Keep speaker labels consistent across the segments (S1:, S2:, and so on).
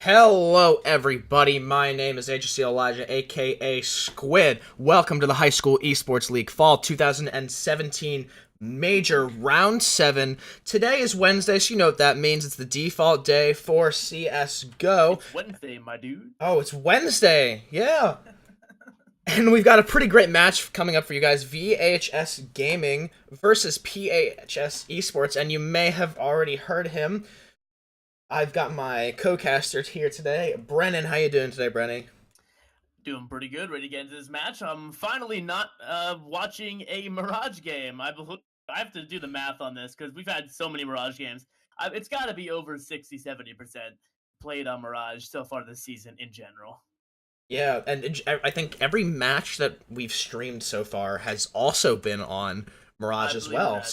S1: Hello, everybody. My name is HSEL Elijah, aka Squid. Welcome to the High School Esports League Fall 2017 Major Round 7. Today is Wednesday, so you know what that means. It's the default day for CSGO.
S2: It's Wednesday, my dude.
S1: Oh, it's Wednesday. Yeah. And we've got a pretty great match coming up for you guys. VHS Gaming versus PHS Esports. And you may have already heard him. I've got my co-caster here today, Brennan. How you doing today, Brennan?
S2: Doing pretty good. Ready to get into this match. I'm finally not watching a Mirage game. I have to do the math on this because we've had so many Mirage games. It's got to be over 60-70% played on Mirage so far this season in general.
S1: Yeah, and I think every match that we've streamed so far has also been on Mirage as well.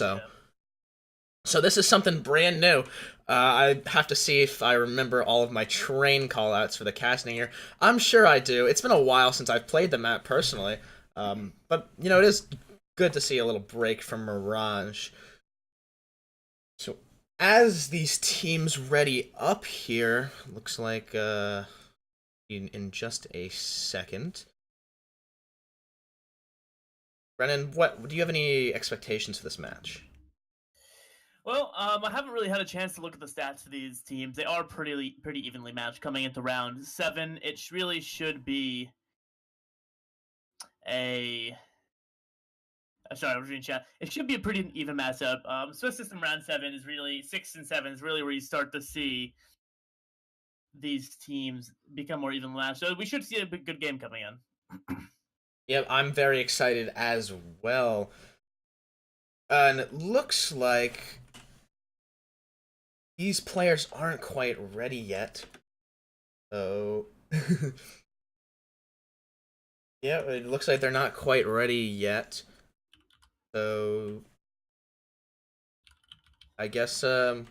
S1: So this is something brand new. I have to see if I remember all of my train callouts for the casting here. I'm sure I do. It's been a while since I've played the map personally. But, you know, it is good to see a little break from Mirage. So, as these teams ready up here, looks like in just a second. Brennan, do you have any expectations for this match?
S2: Well, I haven't really had a chance to look at the stats for these teams. They are pretty evenly matched coming into round 7. It really should be a sorry, I was reading chat. It should be a pretty even matchup. Swiss system round 7 is really 6 and 7 is really where you start to see these teams become more evenly matched. So we should see a good game coming in.
S1: Yeah, I'm very excited as well. And it looks like these players aren't quite ready yet. So yeah, it looks like they're not quite ready yet. So I guess it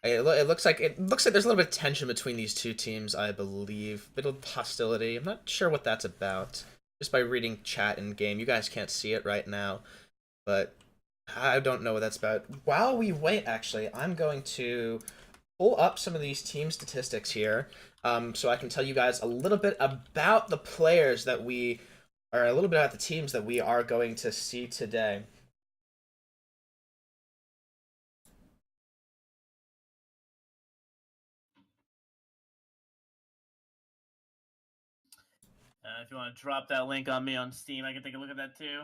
S1: looks like there's a little bit of tension between these two teams, I believe. A bit of hostility. I'm not sure what that's about. Just by reading chat in game, you guys can't see it right now, but I don't know what that's about. While we wait, actually, I'm going to pull up some of these team statistics here, so I can tell you guys a little bit about the players that we, or a little bit about the teams that we are going to see today.
S2: If you want to drop that link on me on Steam, I can take a look at that too.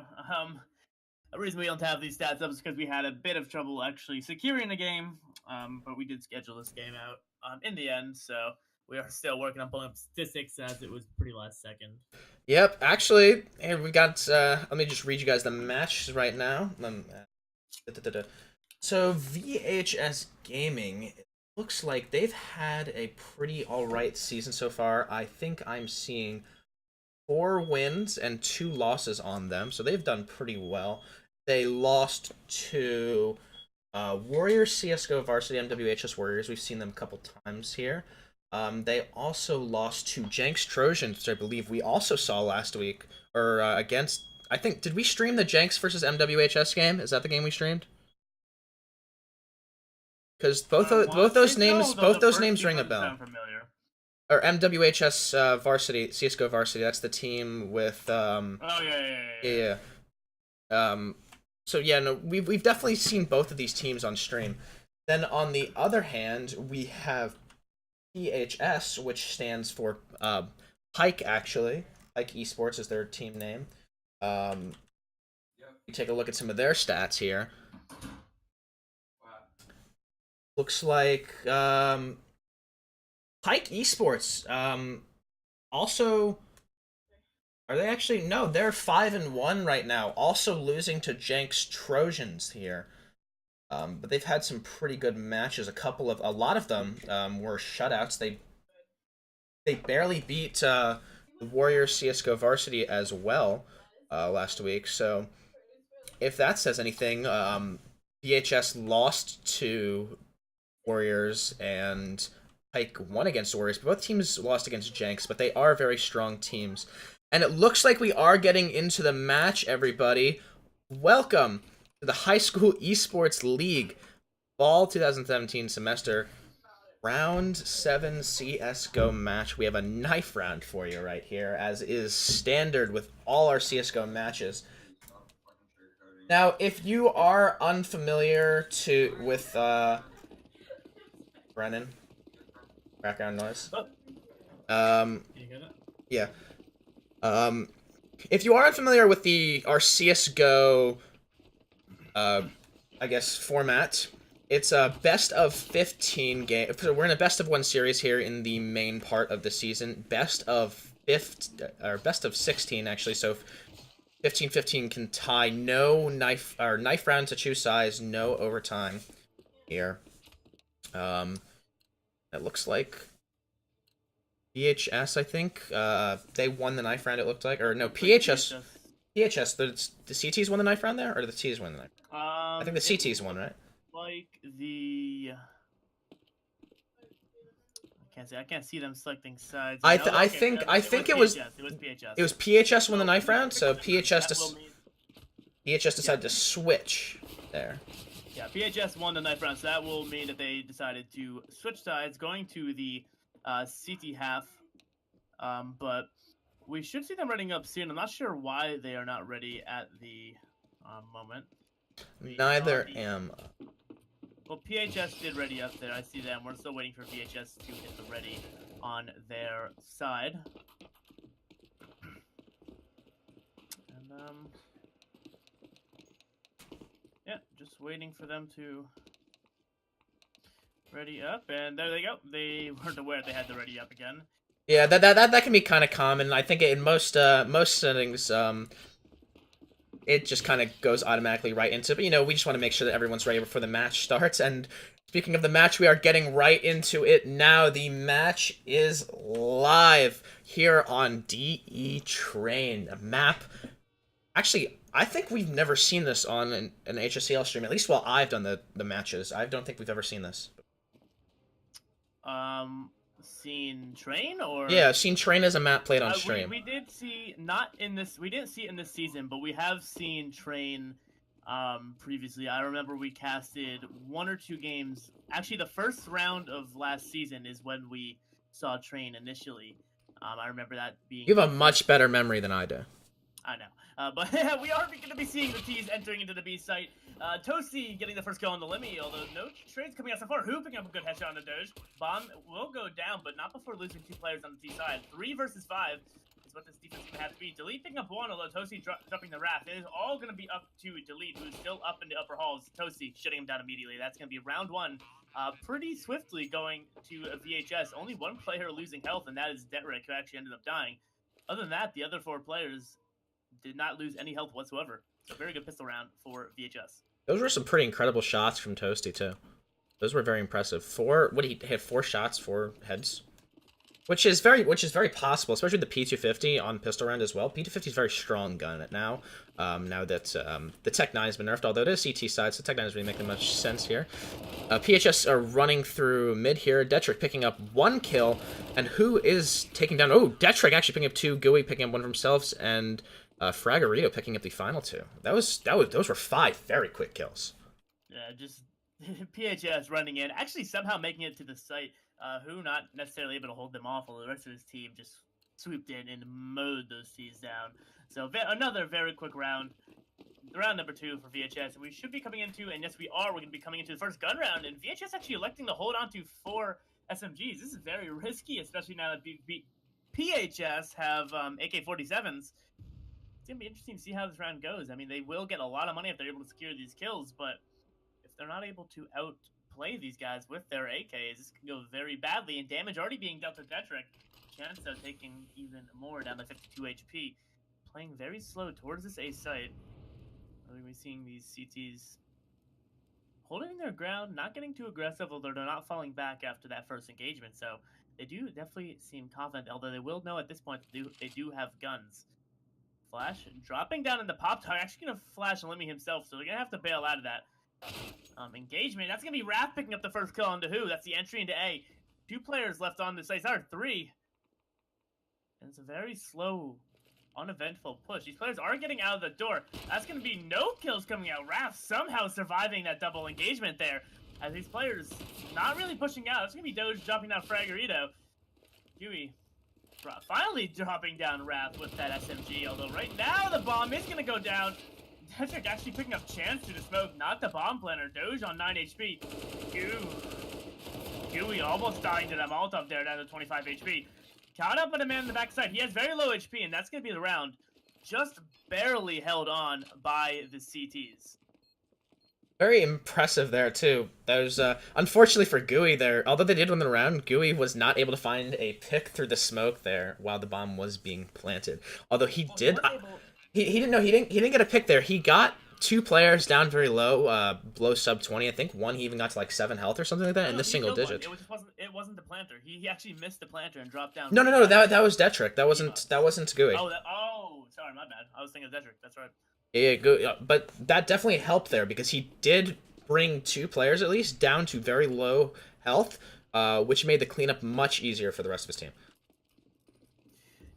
S2: The reason we don't have these stats up is because we had a bit of trouble actually securing the game, but we did schedule this game out in the end, so we are still working on pulling up statistics as it was pretty last second.
S1: Yep, actually, here we got, let me just read you guys the match right now. So, VHS Gaming, it looks like they've had a pretty alright season so far. I think I'm seeing 4 wins and 2 losses on them, so they've done pretty well. They lost to Warriors CSGO Varsity MWHS Warriors. We've seen them a couple times here. They also lost to Jenks Trojans, which I believe we also saw last week, or against. I think, did we stream the Jenks versus MWHS game? Is that the game we streamed? Because both those names ring a bell. Or MWHS Varsity, CSGO Varsity. That's the team with.
S2: Oh yeah.
S1: So yeah, no, we've definitely seen both of these teams on stream. Then on the other hand, we have PHS, which stands for Pike. Actually, Pike Esports is their team name. You take a look at some of their stats here. Looks like Pike Esports also, are they actually, no, they're 5-1 right now, also losing to Jenks Trojans here. But they've had some pretty good matches. A lot of them were shutouts. They barely beat the Warriors CSGO Varsity as well last week. So if that says anything, VHS lost to Warriors and Pike won against Warriors. Both teams lost against Jenks, but they are very strong teams. And it looks like we are getting into the match, everybody. Welcome to the High School Esports League Fall 2017 semester. Round 7 CSGO match. We have a knife round for you right here, as is standard with all our CSGO matches. Now, if you are unfamiliar with Brennan, background noise.
S2: Oh,
S1: Um,
S2: can you get it?
S1: yeah. Um, if you are unfamiliar with our CS:GO, I guess format, it's a best of 15 game. So we're in a best of 1 series here in the main part of the season. Best of 16 actually. So 15-15 can tie. No knife round to choose size. No overtime here. It looks like PHS, I think. They won the knife round, it looked like. Or no, PHS. PHS, the CTs won the knife round there? Or the Ts won the knife? I think the CTs won, right?
S2: Like the... I can't see them selecting sides.
S1: I think it was
S2: PHS. It was PHS.
S1: It was PHS won the knife round, so PHS decided to
S2: Yep.
S1: switch there.
S2: Yeah, PHS won the knife round, so that will mean that they decided to switch sides, going to the CT half. But we should see them running up soon. I'm not sure why they are not ready at the moment.
S1: Neither am.
S2: Well, PHS did ready up there. I see them. We're still waiting for PHS to hit the ready on their side. And yeah, just waiting for them to ready up, and there they go. They weren't aware they had to ready up again.
S1: Yeah, that can be kind of common. I think in most settings, it just kind of goes automatically right into. But we just want to make sure that everyone's ready before the match starts. And speaking of the match, we are getting right into it now. The match is live here on DE Train, a map. Actually, I think we've never seen this on an HSEL stream. At least while I've done the matches, I don't think we've ever seen this.
S2: Seen Train or
S1: yeah, seen Train as a map played on stream.
S2: We did see not in this. We didn't see it in this season, but we have seen Train previously. I remember we casted 1 or 2 games. Actually, the first round of last season is when we saw Train initially. I remember that being.
S1: You have a much better memory than I do.
S2: I know. But we are going to be seeing the T's entering into the B site. Toasty getting the first kill on the Lemmy, although no trades coming out so far. Who picking up a good headshot on the Doge. Bomb will go down, but not before losing 2 players on the T side. 3 versus 5 is what this defense is going to have to be. Delete picking up 1, although Toasty dropping the Wrath. It is all going to be up to Delete, who's still up in the upper halls. Toasty shutting him down immediately. That's going to be round 1. Pretty swiftly going to a VHS. Only 1 player losing health, and that is Detrick, who actually ended up dying. Other than that, the other 4 players did not lose any health whatsoever. So very good pistol round for VHS.
S1: Those were some pretty incredible shots from Toasty too. Those were very impressive. He hit 4 shots, 4 heads, which is very possible, especially with the P250 on pistol round as well. P250 is a very strong gun now. Now that the Tech 9 has been nerfed, although it is CT side, so Tech 9 is really making much sense here. PHS are running through mid here. Detrick picking up 1 kill, and who is taking down? Oh, Detrick actually picking up 2. Gooey picking up 1 for himself, and Fragorito picking up the final 2. Those were 5 very quick kills.
S2: Yeah, just PHS running in, actually somehow making it to the site. Who not necessarily able to hold them off, while the rest of his team just swooped in and mowed those T's down. So another very quick round. Round number 2 for VHS. We should be coming into, and yes we are, we're going to be coming into the first gun round, and VHS actually electing to hold on to 4 SMGs. This is very risky, especially now that PHS have AK-47s. It's going to be interesting to see how this round goes. I mean, they will get a lot of money if they're able to secure these kills, but if they're not able to outplay these guys with their AKs, this can go very badly, and damage already being dealt to Detrick. Chance of taking even more down to 52 HP. Playing very slow towards this A site. We're going to be seeing these CTs holding their ground, not getting too aggressive, although they're not falling back after that first engagement. So they do definitely seem confident, although they will know at this point they do have guns. Flash dropping down in the pop top, actually going to flash Lemmy himself, so they're going to have to bail out of that. Engagement, that's going to be Raph picking up the first kill on Who. That's the entry into A. 2 players left on the site, or 3. And it's a very slow, uneventful push. These players are getting out of the door. That's going to be no kills coming out. Raph somehow surviving that double engagement there. as these players not really pushing out. It's going to be Doge dropping down Fragorito. Huey finally dropping down Wrath with that SMG, although right now the bomb is going to go down. Tetrick actually picking up chance through the smoke, not the bomb planner. Doge on 9 HP. Huey almost dying to that Molotov there down to 25 HP. Caught up with a man in the backside. He has very low HP, and that's going to be the round. Just barely held on by the CTs.
S1: Very impressive there, too. There's, unfortunately for Gooey there, although they did win the round, Gooey was not able to find a pick through the smoke there while the bomb was being planted. Although he did, he didn't know, he didn't get a pick there. He got 2 players down very low, below sub 20. I think one he even got to like 7 health or something like that in the single digits.
S2: It wasn't the planter. He actually missed the planter and dropped down.
S1: No, that was Detrick. That wasn't Gooey.
S2: Oh, sorry, my bad. I was thinking of Detrick. That's right.
S1: Yeah, but that definitely helped there because he did bring 2 players at least down to very low health, which made the cleanup much easier for the rest of his team.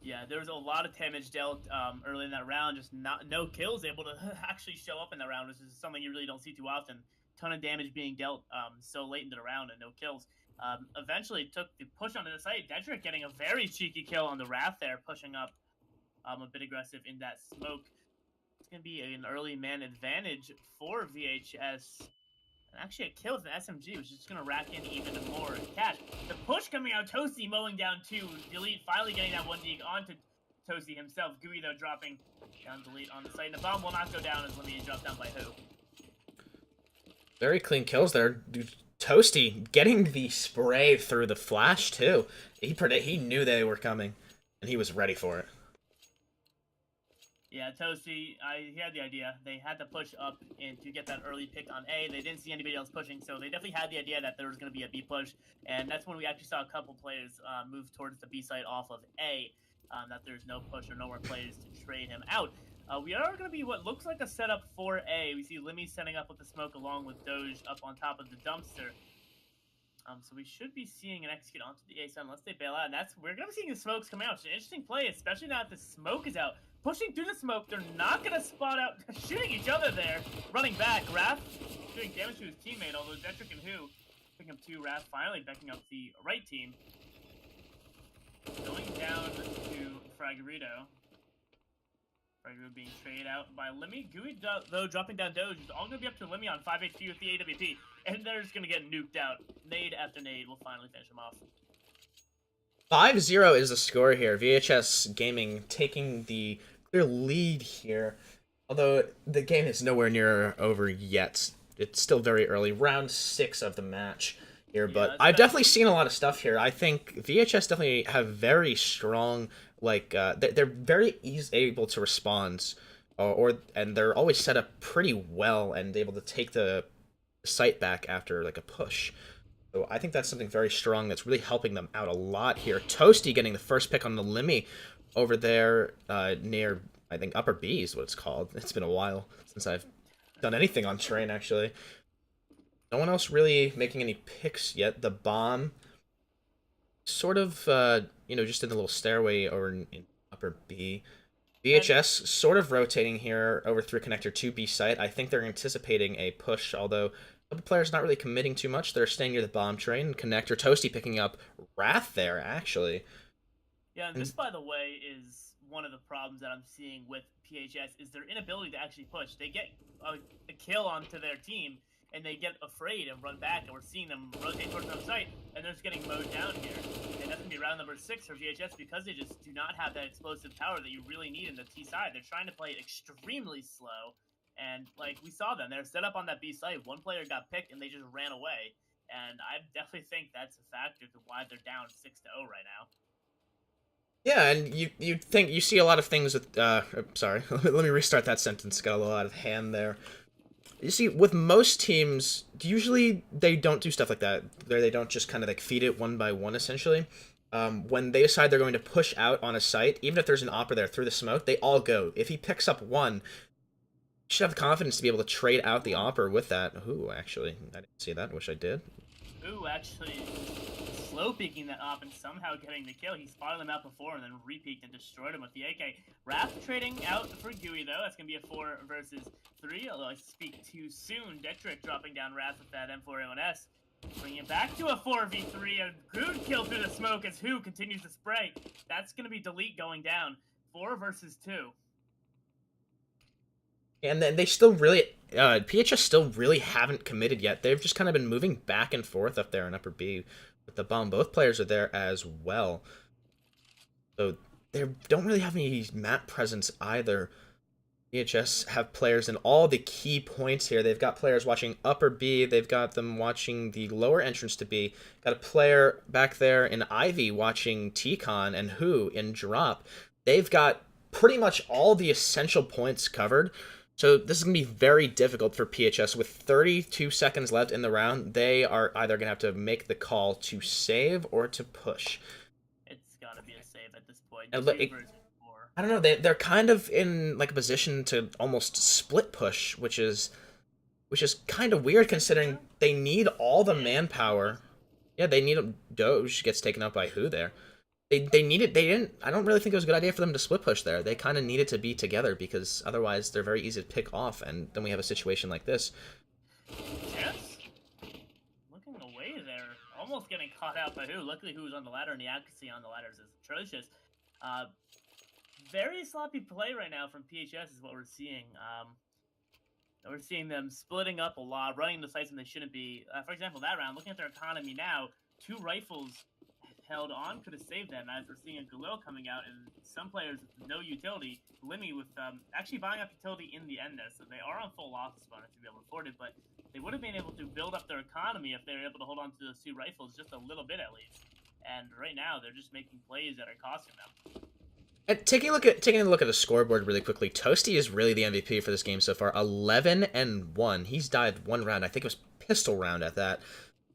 S2: Yeah, there was a lot of damage dealt early in that round. Just no kills able to actually show up in that round, which is something you really don't see too often. Ton of damage being dealt so late into the round and no kills. Eventually took the push onto the site. Detrick getting a very cheeky kill on the Wrath there, pushing up a bit aggressive in that smoke. It's going to be an early man advantage for VHS. And actually a kill with an SMG, which is just going to rack in even more cash. The push coming out, Toasty mowing down 2. Delete finally getting that 1 dig onto Toasty himself. Gooey, though, dropping down Delete on the site. And the bomb will not go down as Lemmy is dropped down by Who.
S1: Very clean kills there. Dude, Toasty getting the spray through the flash, too. He knew they were coming, and he was ready for it.
S2: Yeah, Toasty, he had the idea. They had to push up and to get that early pick on A. They didn't see anybody else pushing, so they definitely had the idea that there was going to be a B push. And that's when we actually saw a couple players move towards the B site off of A, that there's no push or no more players to trade him out. We are going to be what looks like a setup for A. We see Lemmy setting up with the smoke along with Doge up on top of the dumpster. So we should be seeing an execute onto the A side unless they bail out. And we're going to be seeing the smokes coming out. It's an interesting play, especially now that the smoke is out. Pushing through the smoke, they're not going to spot out, shooting each other there. Running back, Wrath doing damage to his teammate, although Detrick and Who picking up 2, Wrath finally backing up the right team. Going down to Fragorito. Fragorito being traded out by Lemmy. Gooey, though, dropping down Doge. It's all going to be up to Lemmy on 5 HP with the AWP. And they're just going to get nuked out. Nade after nade will finally finish him off.
S1: 5-0 is the score here. VHS Gaming taking the clear lead here. Although the game is nowhere near over yet. It's still very early. Round 6 of the match here. Yeah, but I've definitely seen a lot of stuff here. I think VHS definitely have very strong, like, they're very able to respond. And they're always set up pretty well and able to take the site back after, like, a push. So I think that's something very strong that's really helping them out a lot here. Toasty getting the first pick on the Lemmy over there near, I think, Upper B is what it's called. It's been a while since I've done anything on Train, actually. No one else really making any picks yet. The bomb sort of, just in the little stairway over in Upper B. VHS sort of rotating here over through connector to B site. I think they're anticipating a push, although the players not really committing too much. They're staying near the bomb train. Connector Toasty picking up Wrath there, actually.
S2: Yeah, and this, by the way, is one of the problems that I'm seeing with PHS is their inability to actually push. They get a kill onto their team, and they get afraid and run back, and we're seeing them rotate towards the site, and they're just getting mowed down here. And that's going to be round number 6 for VHS because they just do not have that explosive power that you really need in the T side. They're trying to play it extremely slow. And, like, we saw them. They're set up on that B site. One player got picked, and they just ran away. And I definitely think that's a factor to why they're down 6-0 right now.
S1: Yeah, and you think you see a lot of things with... sorry, let me restart that sentence. Got a little out of hand there. You see, with most teams, usually they don't do stuff like that. They don't just kind of, like, feed it one by one, essentially. When they decide they're going to push out on a site, even if there's an opera there through the smoke, they all go. If he picks up one... should have the confidence to be able to trade out the opera with that. Ooh, actually, I didn't see that. Wish I did.
S2: Ooh, actually, slow peeking that up and somehow getting the kill. He spotted them out before and then re-peeked and destroyed him with the AK. Wrath trading out for Gooey though. That's gonna be a 4 versus 3. Although I speak too soon. Detrick dropping down Wrath with that M4A1S. Bringing it back to a 4v3. A good kill through the smoke as Who continues to spray. That's gonna be Delete going down. 4 versus 2.
S1: And then they still really, PHS still really haven't committed yet. They've just kind of been moving back and forth up there in upper B with the bomb. Both players are there as well. So they don't really have any map presence either. PHS have players in all the key points here. They've got players watching upper B. They've got them watching the lower entrance to B. Got a player back there in Ivy watching TCon and Who in drop. They've got pretty much all the essential points covered. So this is going to be very difficult for PHS. With 32 seconds left in the round, they are either going to have to make the call to save or to push.
S2: It's got to be a save at this point.
S1: I don't know, they're kind of in like a position to almost split push, which is kind of weird considering they need all the manpower. Yeah, they need Doge gets taken out by Who there. They needed, they didn't, I don't really think it was a good idea for them to split push there. They kind of needed to be together because otherwise they're very easy to pick off, and then we have a situation like this.
S2: Yes. Looking away there, almost getting caught out by Who. Luckily Who was on the ladder, and the accuracy on the ladders is atrocious. Very sloppy play right now from PHS is what we're seeing. We're seeing them splitting up a lot, running the sites when they shouldn't be. For example, that round, looking at their economy now, 2 rifles held on could have saved them, as we're seeing a Galil coming out and some players with no utility. Limmy with actually buying up utility in the end there, so they are on full losses bonus to be able to afford it, but they would have been able to build up their economy if they were able to hold on to those 2 rifles just a little bit at least. And right now they're just making plays that are costing them.
S1: And taking a look at the scoreboard really quickly, Toasty is really the MVP for this game so far. 11-1. He's died 1 round. I think it was pistol round at that.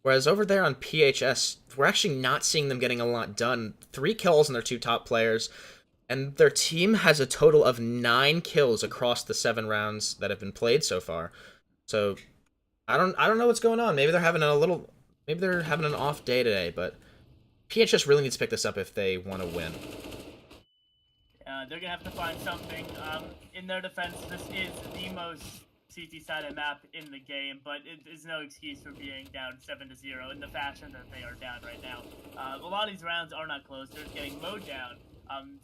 S1: Whereas over there on PHS, we're actually not seeing them getting a lot done. 3 kills in their 2 top players, and their team has a total of 9 kills across the 7 rounds that have been played so far. So I don't know what's going on. Maybe they're having an off day today, but PHS really needs to pick this up if they want to win.
S2: They're gonna have to find something. In their defense, this is the most CT-sided map in the game, but it is no excuse for being down 7-0 in the fashion that they are down right now. A lot of these rounds are not close. They're getting mowed down.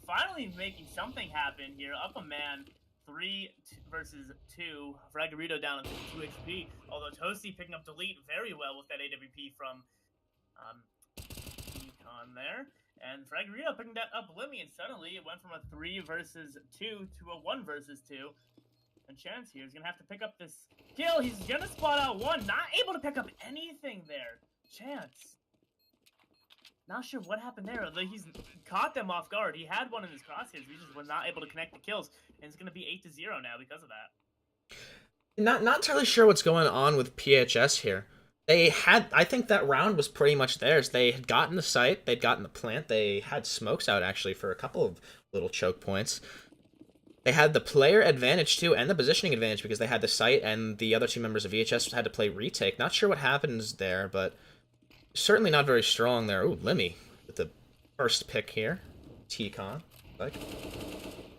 S2: Finally making something happen here. Up a man, 3 versus 2. Fragorito down at 2 HP. Although Toasty picking up Delete very well with that AWP from Econ there. And Fragorito picking that up Limmy, and suddenly it went from a 3 versus 2 to a 1 versus 2. And Chance here is going to have to pick up this kill. He's going to spot out 1. Not able to pick up anything there. Chance. Not sure what happened there. He's caught them off guard. He had one in his crosshairs. He just was not able to connect the kills. And it's going to be 8-0 now because of that.
S1: Not entirely sure what's going on with PHS here. I think that round was pretty much theirs. They had gotten the site, they'd gotten the plant, they had smokes out actually for a couple of little choke points. They had the player advantage too, and the positioning advantage because they had the site, and the other 2 members of VHS had to play retake. Not sure what happens there, but certainly not very strong there. Ooh, Limmy with the first pick here. TCon. Like.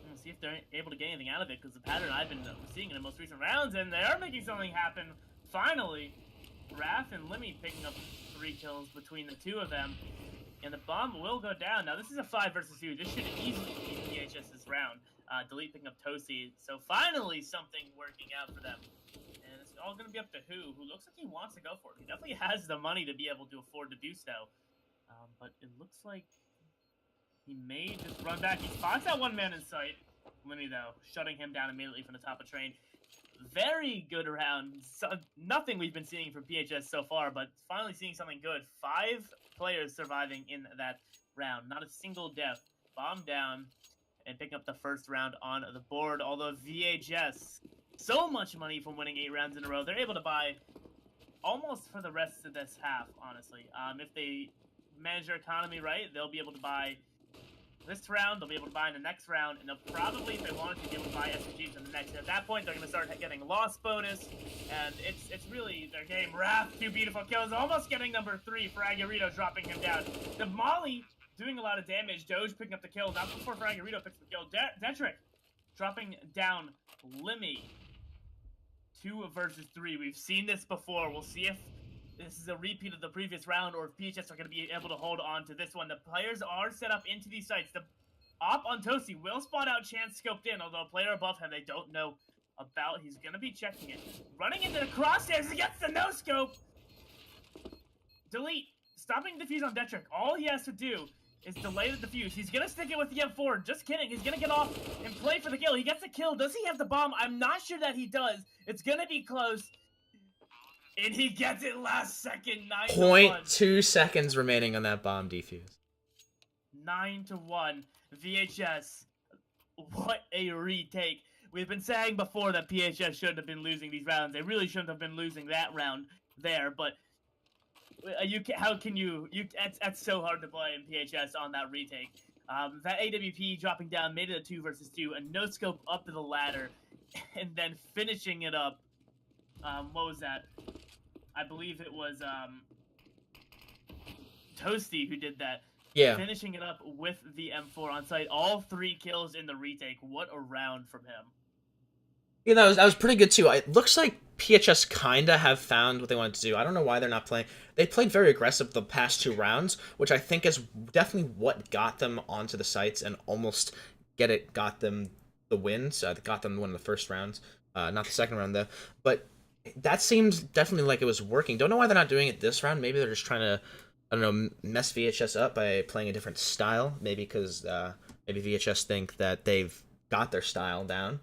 S2: Let's see if they're able to get anything out of it, because the pattern I've been seeing in the most recent rounds, and they are making something happen. Finally, Raph and Limmy picking up 3 kills between the 2 of them. And the bomb will go down. Now, this is a 5 versus 2. This should easily be PHS's round. Delete picking up Toasty. So, finally, something working out for them. And it's all going to be up to Who looks like he wants to go for it. He definitely has the money to be able to afford to do so. But it looks like he may just run back. He spots that 1 man in sight. Limmy, though, shutting him down immediately from the top of train. Very good round. Nothing we've been seeing from PHS so far, but finally seeing something good. 5 players surviving in that round. Not a single death. Bomb down and picking up the first round on the board. Although VHS, so much money from winning 8 rounds in a row. They're able to buy almost for the rest of this half, honestly. If they manage their economy right, they'll be able to buy this round, they'll be able to buy in the next round, and they'll probably, if they wanted to, be able to buy SPGs in the next. At that point, they're going to start getting loss bonus, and it's really their game. Wrath, 2 beautiful kills, almost getting number 3. Fraggerito dropping him down. The Molly doing a lot of damage. Doge picking up the kill. Not before Fraggerito picks the kill. Detrick dropping down Limmy. 2 versus 3. We've seen this before. We'll see if this is a repeat of the previous round or if PHS are going to be able to hold on to this one. The players are set up into these sites. The op on Toasty will spot out Chance scoped in, although a player above him they don't know about. He's going to be checking it. Running into the crosshairs against the no-scope. Delete. Stopping the defuse on Detrick. All he has to do is delay the defuse. He's going to stick it with the M4. Just kidding. He's going to get off and play for the kill. He gets the kill. Does he have the bomb? I'm not sure that he does. It's going to be close. And he gets it last second. 9-1.
S1: 0.2 seconds remaining on that bomb defuse.
S2: 9-1. VHS. What a retake. We've been saying before that PHS shouldn't have been losing these rounds. They really shouldn't have been losing that round there, but how can you that's so hard to play in PHS on that retake. That AWP dropping down made it a 2 versus 2, a no scope up to the ladder, and then finishing it up. What was that? I believe it was Toasty who did that.
S1: Yeah.
S2: Finishing it up with the M4 on site. All 3 kills in the retake. What a round from him.
S1: Yeah, that was pretty good too. It looks like PHS kinda have found what they wanted to do. I don't know why they're not playing. They played very aggressive the past 2 rounds, which I think is definitely what got them onto the sites and almost got them the wins. Got them one of the first rounds, not the second round though. But that seems definitely like it was working. Don't know why they're not doing it this round. Maybe they're just trying to, I don't know, mess VHS up by playing a different style. Maybe because maybe VHS think that they've got their style down.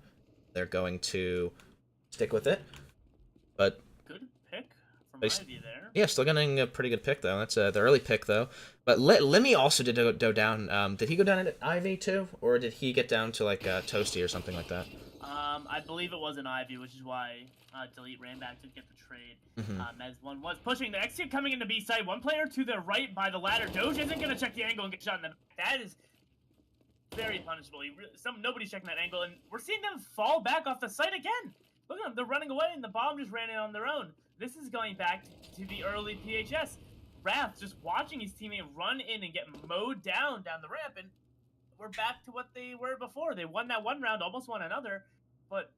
S1: They're going to stick with it. But
S2: good pick from Ivy there.
S1: Yeah, still getting a pretty good pick though. That's the early pick though. But Limmy also did go down. Did he go down at Ivy too, or did he get down to like Toasty or something like that?
S2: I believe it was an Ivy, which is why Delete ran back to get the trade.
S1: Mm-hmm.
S2: As one was pushing the exit coming into B side. One player to the right by the ladder. Doge isn't going to check the angle and get shot in the. That is very punishable. Nobody's checking that angle, and we're seeing them fall back off the site again. Look at them. They're running away, and the bomb just ran in on their own. This is going back to the early PHS. Wrath just watching his teammate run in and get mowed down the ramp, and we're back to what they were before. They won that one round, almost won another, but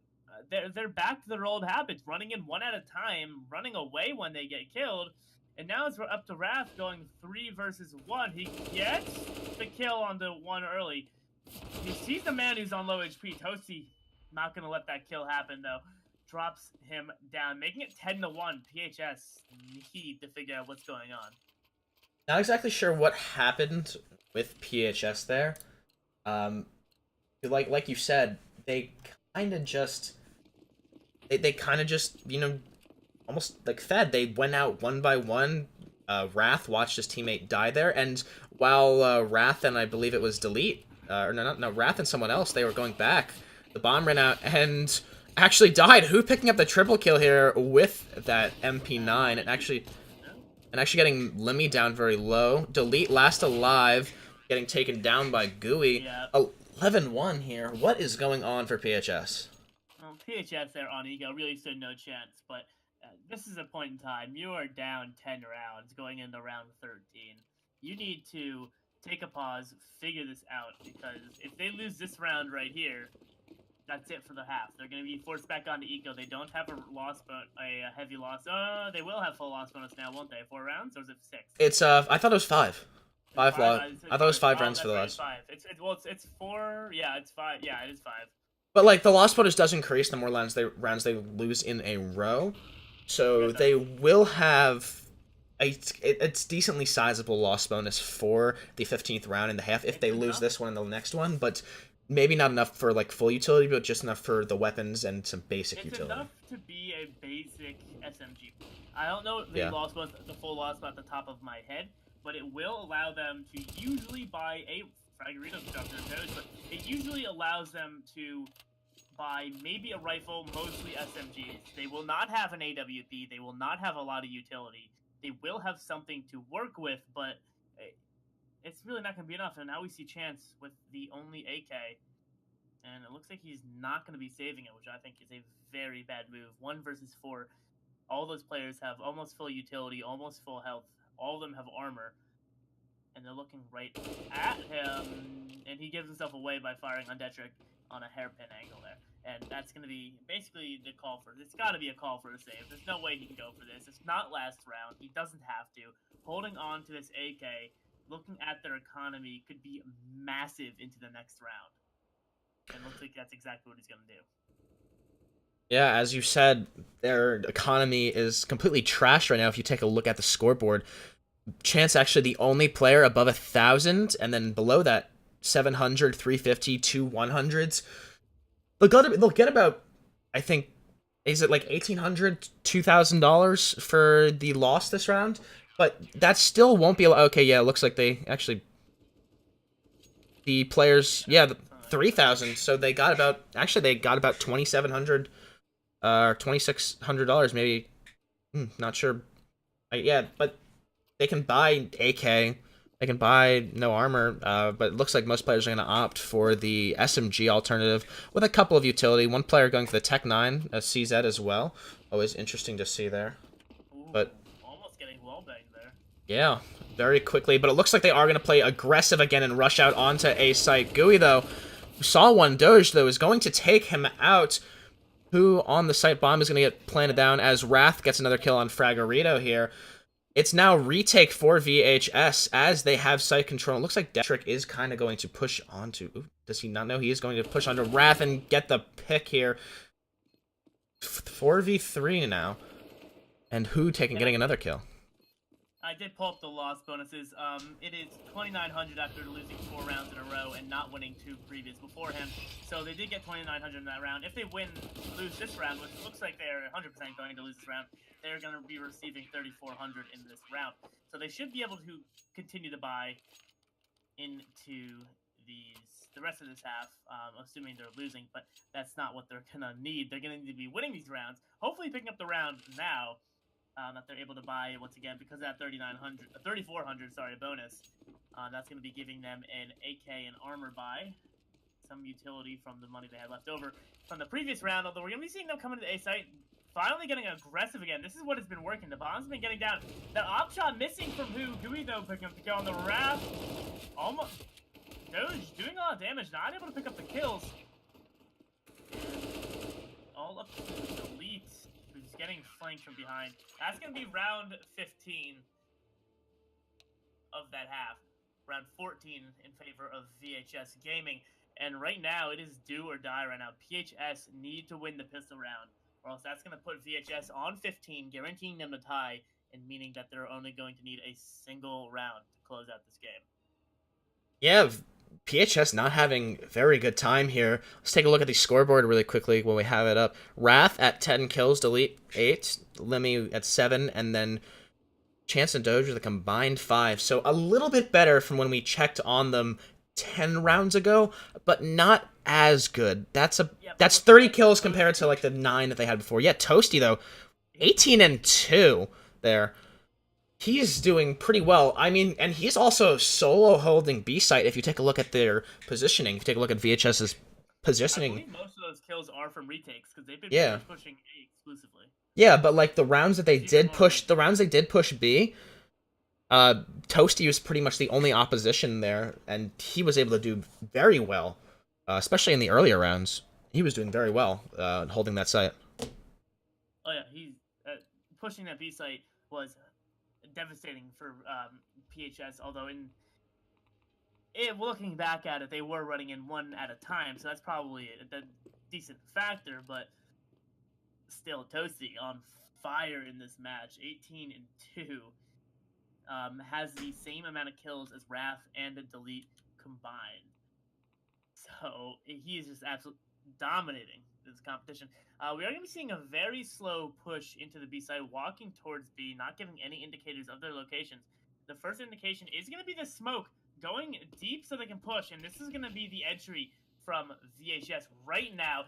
S2: they're back to their old habits, running in one at a time, running away when they get killed, and now it's up to Wrath going 3 versus 1. He gets the kill on the one early. He sees the man who's on low HP. Toasty not going to let that kill happen, though. Drops him down, making it 10-1. PHS need to figure out what's going on.
S1: Not exactly sure what happened with PHS there. Like you said, they kind of just, you know, almost like fed. They went out one by one. Wrath watched his teammate die there, and while Wrath and I believe it was Delete, Wrath and someone else, they were going back. The bomb ran out and actually died. Who picking up the triple kill here with that MP9 and actually getting Limmy down very low. Delete last alive, getting taken down by Gooey.
S2: Yeah.
S1: 11-1 here. What is going on for PHS?
S2: Well, PHS there on Ego really stood no chance, but this is a point in time. You are down 10 rounds going into round 13. You need to take a pause, figure this out, because if they lose this round right here, that's it for the half. They're going to be forced back onto Eco. They don't have a heavy loss. They will have full loss bonus now, won't they? 4 rounds, or is it 6?
S1: It's I thought it was 5. I thought it was 5 rounds for the loss.
S2: It's 5. It's 4. Yeah, it's 5. Yeah, it is 5.
S1: But like the loss bonus does increase the more rounds they lose in a row, so they will have it's decently sizable loss bonus for the 15th round and the half if they lose this one and the next one, but maybe not enough for like full utility, but just enough for the weapons and some basic utility.
S2: It's enough to be a basic SMG. I don't know the loss bonus, the full loss bonus at the top of my head, but it will allow them to usually buy a Fraggerito stuff to their toes, but it usually allows them to buy maybe a rifle, mostly SMGs. They will not have an AWP. They will not have a lot of utility. They will have something to work with, but it's really not going to be enough. And now we see Chance with the only AK. And it looks like he's not going to be saving it, which I think is a very bad move. 1 versus 4. All those players have almost full utility, almost full health. All of them have armor. And they're looking right at him. And he gives himself away by firing on Detrick on a hairpin angle there. And that's going to be basically the call for it. It's got to be a call for a save. There's no way he can go for this. It's not last round. He doesn't have to. Holding on to this AK, looking at their economy, could be massive into the next round. And looks like that's exactly what he's going to do.
S1: Yeah, as you said, their economy is completely trashed right now. If you take a look at the scoreboard, Chance actually the only player above 1,000, and then below that, 700, 350, 100s. They'll get about, I think, is it like $1,800, $2,000 for the loss this round? But that still won't be. Okay, yeah, it looks like they actually. The players, yeah, 3,000. So they got about. Actually, they got about $2,700, or $2,600, maybe. Not sure. Yeah, but they can buy AK. They can buy no armor, but it looks like most players are going to opt for the SMG alternative with a couple of utility. One player going for the Tech 9, a CZ as well. Always interesting to see there.
S2: Ooh,
S1: but
S2: almost getting wallbanged there.
S1: Yeah, very quickly. But it looks like they are going to play aggressive again and rush out onto A site. Gooey, though, saw one. Doge, though, is going to take him out. Who on the site bomb is going to get planted down as Wrath gets another kill on Fragorito here. It's now retake for VHS as they have site control. It looks like Detrick is kind of going to push onto... Ooh, does he not know? He is going to push onto Wrath and get the pick here. 4v3 now. And Who getting another kill.
S2: I did pull up the loss bonuses. It is 2,900 after losing 4 rounds in a row and not winning 2 previous beforehand. So they did get 2,900 in that round. If they lose this round, which looks like they're 100% going to lose this round, they're going to be receiving 3,400 in this round. So they should be able to continue to buy into the rest of this half, assuming they're losing. But that's not what they're going to need. They're going to need to be winning these rounds, hopefully picking up the round now. That they're able to buy once again because of that 3,400, sorry, bonus. That's going to be giving them an AK and armor buy, some utility from the money they had left over from the previous round. Although we're going to be seeing them come into the A site, finally getting aggressive again. This is what has been working. The bomb's been getting down. The op shot missing from Who. Gooey though picking up the kill on the Wrath. Almost. Doge doing a lot of damage, not able to pick up the kills. All up to the Elite, who's getting flanked from behind. That's going to be round 15 of that half. Round 14 in favor of VHS Gaming. And right now, it is do or die right now. PHS need to win the pistol round, or else that's going to put VHS on 15, guaranteeing them to tie, and meaning that they're only going to need a single round to close out this game.
S1: Yeah, PHS not having a very good time here. Let's take a look at the scoreboard really quickly when we have it up. Wrath at 10 kills, Delete 8, Lemmy at 7, and then Chance and Doge with a combined 5. So a little bit better from when we checked on them 10 rounds ago, but not as good. That's 30 kills compared to like the 9 that they had before. Yeah, Toasty though, 18 and 2 there. He's doing pretty well. I mean, and he's also solo holding B site. If you take a look at their positioning, if you take a look at VHS's positioning,
S2: I believe most of those kills are from retakes because they've been pushing A exclusively.
S1: Yeah, but like the rounds that they did push, B, Toasty was pretty much the only opposition there, and he was able to do very well, especially in the earlier rounds. He was doing very well, holding that site.
S2: Oh yeah, he's pushing that B site was devastating for PHS. Although looking back at it, they were running in one at a time, so that's probably a decent factor. But still, Toasty on fire in this match, 18 and 2, has the same amount of kills as Wrath and the Delete combined. So he is just absolutely dominating this competition. We are going to be seeing a very slow push into the B side, walking towards B, not giving any indicators of their locations. The first indication is going to be the smoke going deep so they can push, and this is going to be the entry from VHS right now.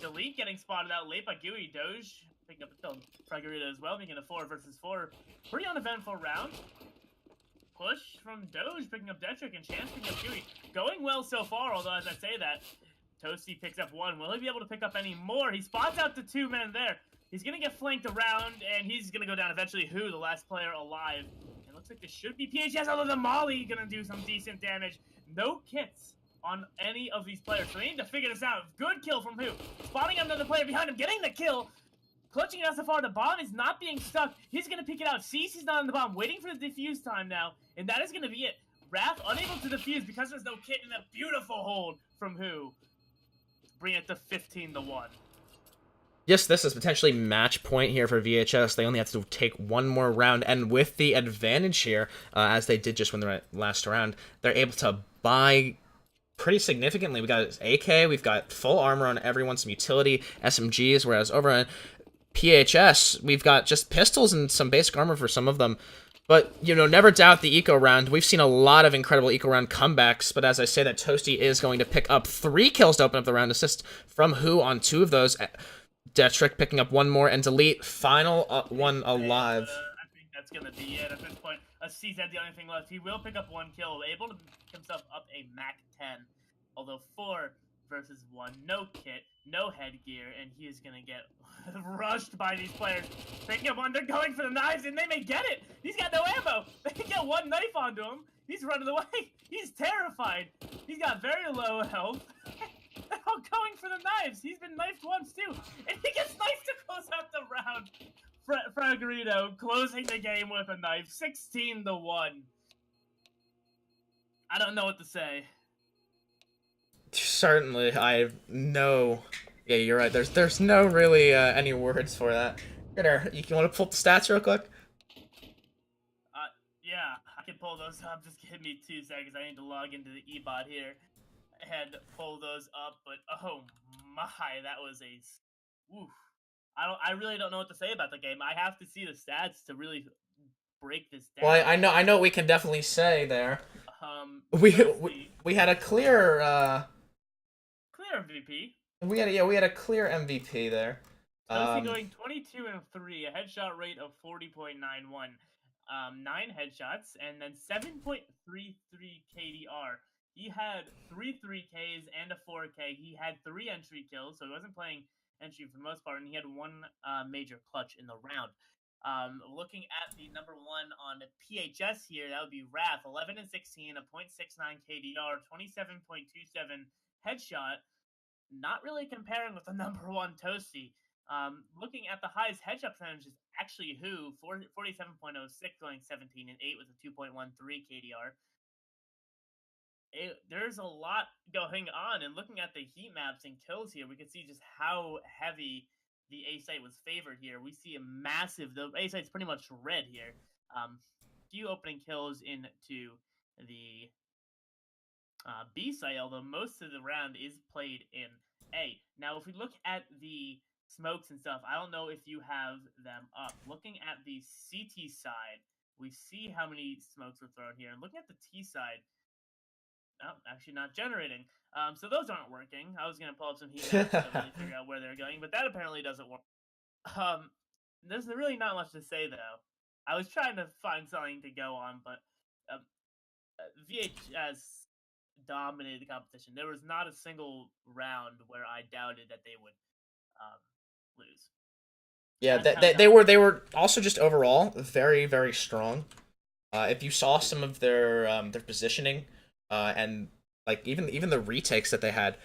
S2: Delete getting spotted out late by Gooey. Doge picking up the kill. Fragorito as well, making a 4 versus 4. Pretty uneventful round. Push from Doge picking up Detrick, and Chance picking up Gooey. Going well so far, although as I say that, Toasty picks up one. Will he be able to pick up any more? He spots out the 2 men there. He's going to get flanked around, and he's going to go down eventually. Who, the last player alive. It looks like this should be PHS, although the Molly going to do some decent damage. No kits on any of these players, so we need to figure this out. Good kill from Who. Spotting another player behind him, getting the kill. Clutching it out so far, the bomb is not being stuck. He's going to pick it out. Sees he's not on the bomb, waiting for the defuse time now, and that is going to be it. Wrath unable to defuse because there's no kit, and a beautiful hold from Who. Bring it to 15-1.
S1: Yes, this is potentially match point here for VHS. They only have to take one more round, and with the advantage here, as they did just win the last round, they're able to buy pretty significantly. We got AK, we've got full armor on everyone, some utility, SMGs, whereas over on PHS, we've got just pistols and some basic armor for some of them. But, you know, never doubt the eco round. We've seen a lot of incredible eco round comebacks, but as I say, that Toasty is going to pick up 3 kills to open up the round, assist from Who on 2 of those. Detrick picking up 1 more, and Delete, final one alive.
S2: I think that's going to be it at this point. CZ the only thing left. He will pick up 1 kill, able to pick himself up a Mac 10. Although 4 versus 1, no kit, no headgear, and he is going to get rushed by these players. Picking up 1, they're going for the knives, and they may get it. He's got no ammo. They can get 1 knife onto him. He's running away. He's terrified. He's got very low health. They're all going for the knives. He's been knifed once, too. And he gets knifed to close out the round. Fragarito closing the game with a knife. 16-1. I don't know what to say.
S1: Certainly, I have no... Yeah, you're right. There's no really any words for that. Here, you want to pull up the stats real quick?
S2: Yeah, I can pull those up. Just give me 2 seconds. I need to log into the eBot here and pull those up. But oh my, that was a... Oof. I really don't know what to say about the game. I have to see the stats to really break this down.
S1: Well, I know we can definitely say there. We had a clear
S2: clear MVP.
S1: We had a clear MVP there.
S2: Toasty going 22-3, a headshot rate of 40.91, 9 headshots, and then 7.33 KDR. He had 3 3Ks and a 4K. He had 3 entry kills, so he wasn't playing entry for the most part, and he had 1 major clutch in the round. Looking at the number 1 on PHS here, that would be Wrath, 11-16, a 0.69 KDR, 27.27 headshot. Not really comparing with the number 1 Toasty. Looking at the highest headshot percentage is actually Who, 47.06, going 17 and 8 with a 2.13 KDR. There's a lot going on, and looking at the heat maps and kills here, we can see just how heavy the A site was favored here. We see a massive, the A site's pretty much red here. Few opening kills into the B site, although most of the round is played in A. Now, if we look at the smokes and stuff, I don't know if you have them up. Looking at the CT side, we see how many smokes were thrown here. And looking at the T side, oh, actually not generating. So those aren't working. I was going to pull up some heat maps to really figure out where they're going, but that apparently doesn't work. There's really not much to say, though. I was trying to find something to go on, but VHS dominated the competition. There was not a single round where I doubted that they would lose.
S1: Yeah, they were also just overall very, very strong. If you saw some of their positioning, and like even the retakes that they had,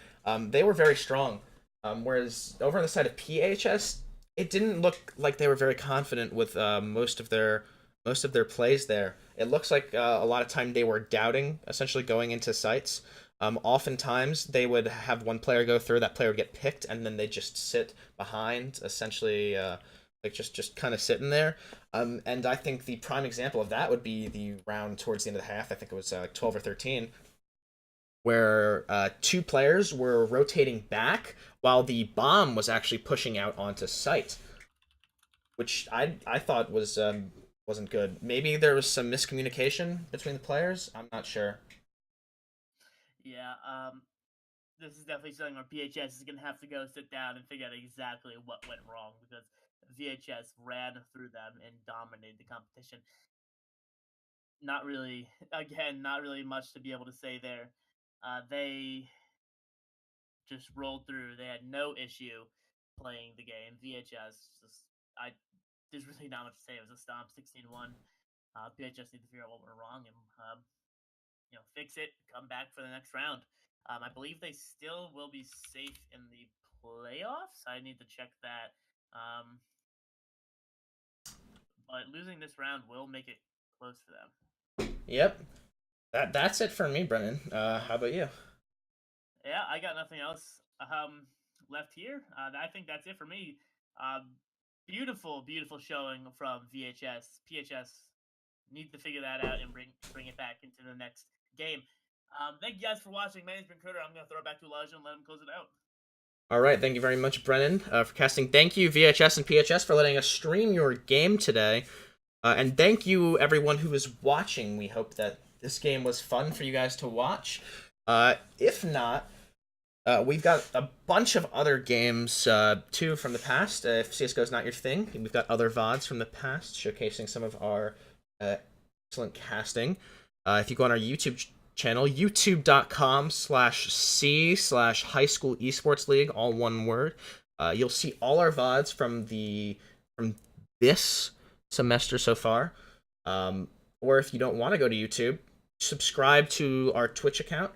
S1: they were very strong. Whereas over on the side of PHS, it didn't look like they were very confident with most of their plays there. It looks like a lot of time they were doubting, essentially going into sites. Oftentimes they would have one player go through, that player would get picked, and then they just sit behind, essentially like just kind of sitting there. And I think the prime example of that would be the round towards the end of the half. I think it was 12 or 13, where 2 players were rotating back while the bomb was actually pushing out onto site, which I thought was wasn't good. Maybe there was some miscommunication between the players. I'm not sure.
S2: Yeah, this is definitely something where PHS is going to have to go sit down and figure out exactly what went wrong, because VHS ran through them and dominated the competition. Not really, again, not really much to be able to say there. They just rolled through. They had no issue playing the game. VHS there's really not much to say. It was a stomp, 16-1. PHS need to figure out what went wrong and fix it, come back for the next round. I believe they still will be safe in the playoffs. I need to check that. But losing this round will make it close for them.
S1: Yep. That's it for me, Brennan. How about you?
S2: Yeah, I got nothing else left here. I think that's it for me. Beautiful, beautiful showing from VHS. PHS need to figure that out and bring it back into the next game. Thank you guys for watching. My name's been Critter. I'm going to throw it back to Elijah and let him close it out.
S1: All right, thank you very much, Brennan, for casting. Thank you, VHS and PHS, for letting us stream your game today. And thank you, everyone who is watching. We hope that this game was fun for you guys to watch. If not, we've got a bunch of other games, too, from the past. If CSGO is not your thing, we've got other VODs from the past showcasing some of our excellent casting. If you go on our YouTube channel, youtube.com/C/High School Esports League, all one word. You'll see all our VODs from this semester so far. Or if you don't want to go to YouTube, subscribe to our Twitch account,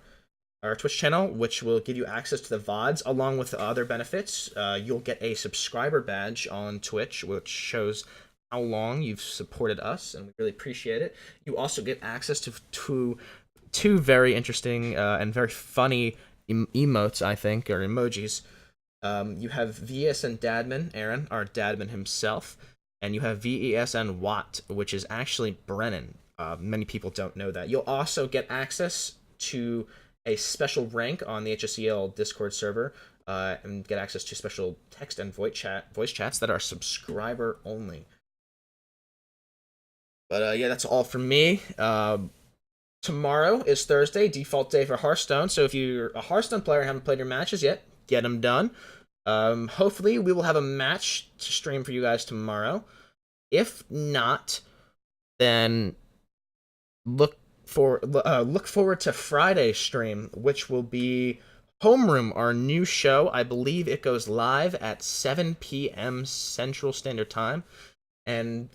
S1: our Twitch channel, which will give you access to the VODs along with the other benefits. You'll get a subscriber badge on Twitch, which shows how long you've supported us, and we really appreciate it. You also get access to two very interesting and very funny emotes, I think, or emojis. You have VSN Dadman, Aaron, our Dadman himself, and you have VESN Watt, which is actually Brennan. Many people don't know that. You'll also get access to a special rank on the HSEL Discord server, and get access to special text and voice chats that are subscriber only. But yeah, that's all from me. Tomorrow is Thursday, default day for Hearthstone. So if you're a Hearthstone player and haven't played your matches yet, get them done. Hopefully, we will have a match to stream for you guys tomorrow. If not, then look forward to Friday's stream, which will be Homeroom, our new show. I believe it goes live at 7 p.m. Central Standard Time, and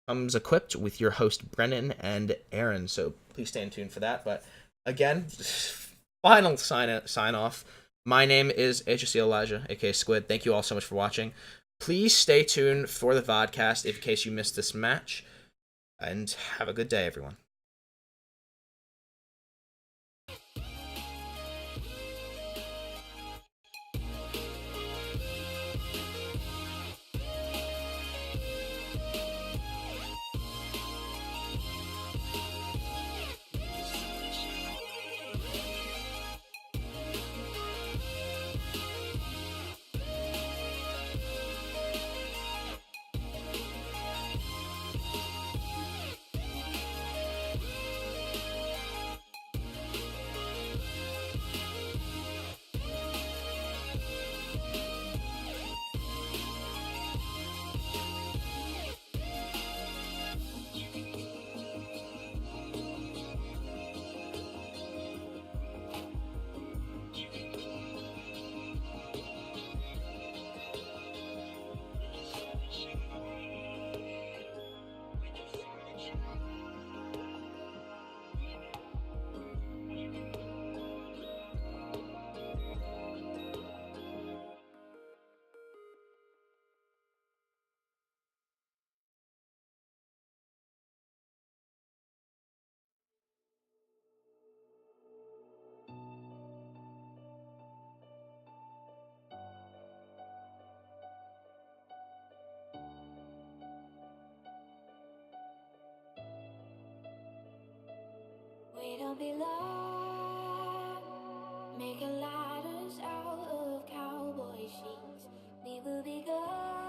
S1: comes equipped with your host Brennan and Aaron, so please stay in tune for that. But again, final sign off. My name is HSEL Elijah, aka Squid. Thank you all so much for watching. Please stay tuned for the vodcast in case you missed this match, and have a good day, everyone.
S3: We don't belong, making ladders out of cowboy sheets. We will be gone.